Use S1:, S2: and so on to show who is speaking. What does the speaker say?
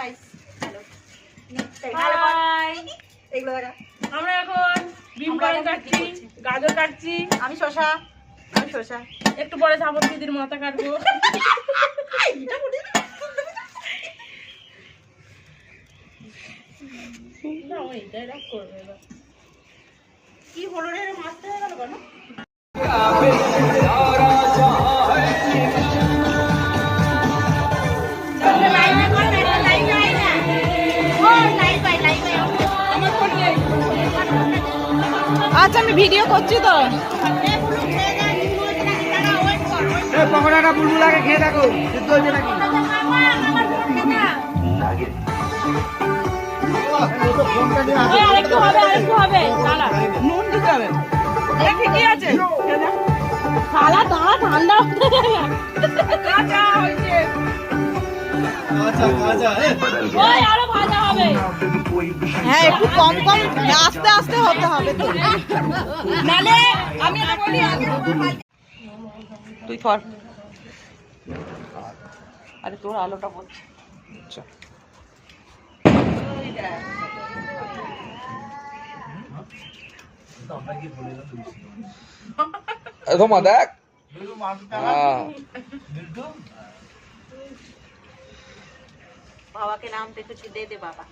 S1: Guys hello এগুলো দেখা
S2: আমরা এখন বিম কড়াই কাটছি, গাজর কাটছি।
S1: আমি শসা
S2: একটু পরে সাপত দিদির মাথা কাটবো। না ওইটাই রাখ করবে এবার।
S1: কি হলো রে মাছটা হয়ে গেল কেন
S2: আচ্ছা আমি ভিডিও করছি তো।
S3: পকোড়াটা বুলবুল আগে খেয়ে দেখো সিদ্ধ হয়েছে নাকি
S2: আরেকটু হবে নুন দিতে হবে। ঠিকই আছে সালা দাঁড়া ঠান্ডা কাঁচা হয়েছে। ওই আরো ভাজা হবে।
S1: হ্যাঁ একটু কম আস্তে আস্তে হতে হবে তো
S2: নালে আমি এটা বলি আগে
S1: তুই ধর আরে তোর আলোটা পড়ছে
S3: আচ্ছা
S4: তোমা দেখ
S1: বাবাকে নামতে কিছু দে বাবা